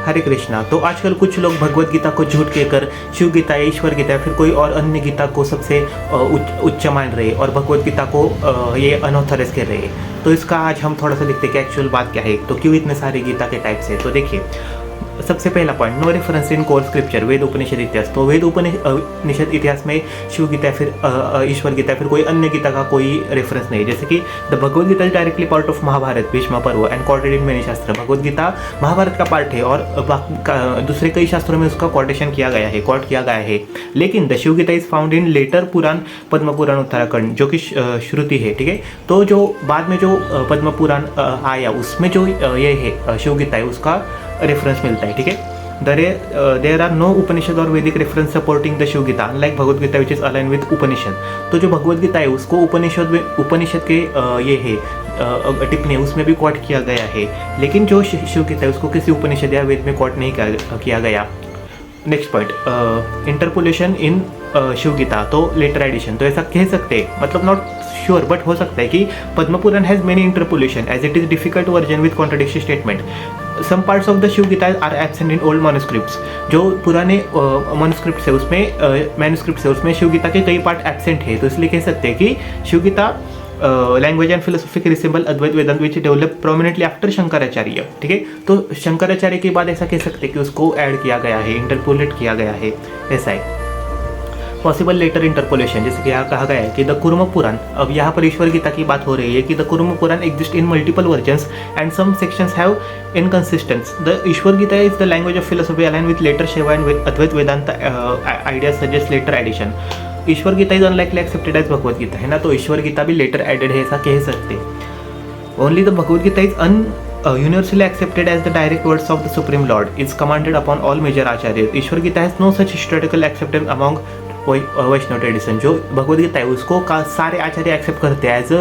हरे कृष्णा। तो आजकल कुछ लोग भगवत गीता को झूठ कहकर शिव गीता या ईश्वर गीता या फिर कोई और अन्य गीता को सबसे उच्च मान रहे और भगवत गीता को ये अनऑथराइज कर रहे हैं। तो इसका आज हम थोड़ा सा देखते हैं कि एक्चुअल बात क्या है, तो क्यों इतने सारे गीता के टाइप्स है। तो देखिए, सबसे पहला point, no reference in core scripture, वेद उपनिषद इतिहास। तो वेद उपनिषद इतिहास में शिव गीता फिर ईश्वर गीता फिर कोई अन्य गीता का कोई रेफरेंस नहीं। जैसे कि the Bhagavad Gita is directly part of Mahabharata Bhishma Parva and quoted in many शास्त्र। भगवत गीता महाभारत का पार्ट है और दूसरे कई शास्त्रों में उसका कोटेशन किया गया है, कोट किया गया है। लेकिन the Shiva Gita is found in later Purana, Padma Purana Uttarakhand, जो कि श्रुति है, ठीक है। तो जो बाद में जो पद्म पुराण आया उसमें जो ये है शिव गीता है उसका रेफरेंस मिलता है, ठीक है। देयर आर नो उपनिषद और वैदिक reference supporting the Shiva Gita unlike Bhagavad Gita which is align with Upanishad. तो जो भगवत गीता है उसको उपनिषद के ये है टिप्पणी उसमें भी कोट किया गया है, लेकिन जो शिव गीता है उसको किसी उपनिषद या वेद में कोट नहीं किया गया। नेक्स्ट पॉइंट, इंटरपोलेशन इन शिव गीता, तो लेटर एडिशन। तो ऐसा कह सकते हैं, मतलब नॉट श्योर बट हो सकता है कि Padma Purana has many interpolation as it is difficult version with contradiction statement. Some parts of the Shiva Gita are absent in old manuscripts. जो पुराने मैन्युस्क्रिप्ट्स है उसमें मैन्युस्क्रिप्ट्स है उसमें शिव गीता के कई पार्ट एब्सेंट है। तो इसलिए कह सकते हैं कि Shiva Gita language and philosophy के resemble Advaita Vedanta which develop prominently after Shankaracharya, ठीक है। तो शंकराचार्य के बाद ऐसा कह सकते हैं कि उसको ऐड किया गया है, इंटरपोलेट किया गया है, ऐसा है। पॉसिबल लेटर इंटरपोलेशन, जैसे कि यहाँ कहा गया है कि द कुर्म पुराण, अब यहाँ पर ईश्वर गीता की बात हो रही है कि the Kurma Purana exist in multiple versions and some sections have inconsistence. The Ishvara Gita is the language of philosophy align with later Shiva and Advaita Vedanta ideas suggest later edition. Ishvara Gita is unlikely accepted as Bhagavad Gita, है ना। तो ईश्वर गीता भी लेटर एडेड है, ऐसा कह सकते हैं। Only the Bhagavad Gita is universally accepted as the direct words of the Supreme Lord, is commanded upon all major acharyas. Ishvara Gita has no such historical acceptance among Vaishnava tradition. जो भगवद गीता है उसको सारे आचार्य एक्सेप्ट करते हैं as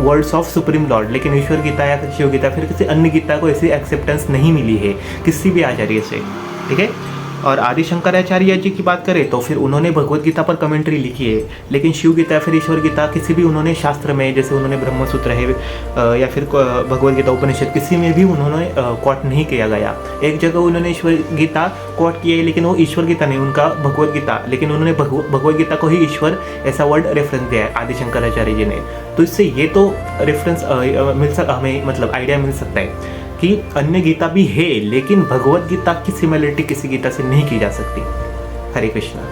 words of supreme lord, लेकिन ईश्वर गीता या शिव गीता फिर किसी अन्य गीता को ऐसी एक्सेप्टेंस नहीं मिली है किसी भी आचार्य से, ठीक है। और आदि शंकराचार्य जी की बात करें तो फिर उन्होंने भगवत गीता पर कमेंट्री लिखी है, लेकिन शिव गीता फिर ईश्वर गीता किसी भी उन्होंने शास्त्र में, जैसे उन्होंने ब्रह्मसूत्र है या फिर भगवत गीता उपनिषद, किसी में भी उन्होंने कोट नहीं किया गया। एक जगह उन्होंने ईश्वर गीता कोट किया है, लेकिन वो ईश्वर गीता नहीं, उनका भगवत गीता, लेकिन उन्होंने भगवत गीता को ही ईश्वर ऐसा वर्ड रेफरेंस दिया है आदि शंकराचार्य जी ने। तो इससे ये तो रेफरेंस हमें मतलब आइडिया मिल सकता है कि अन्य गीता भी है, लेकिन भगवत गीता की सिमिलरिटी किसी गीता से नहीं की जा सकती। हरे कृष्णा।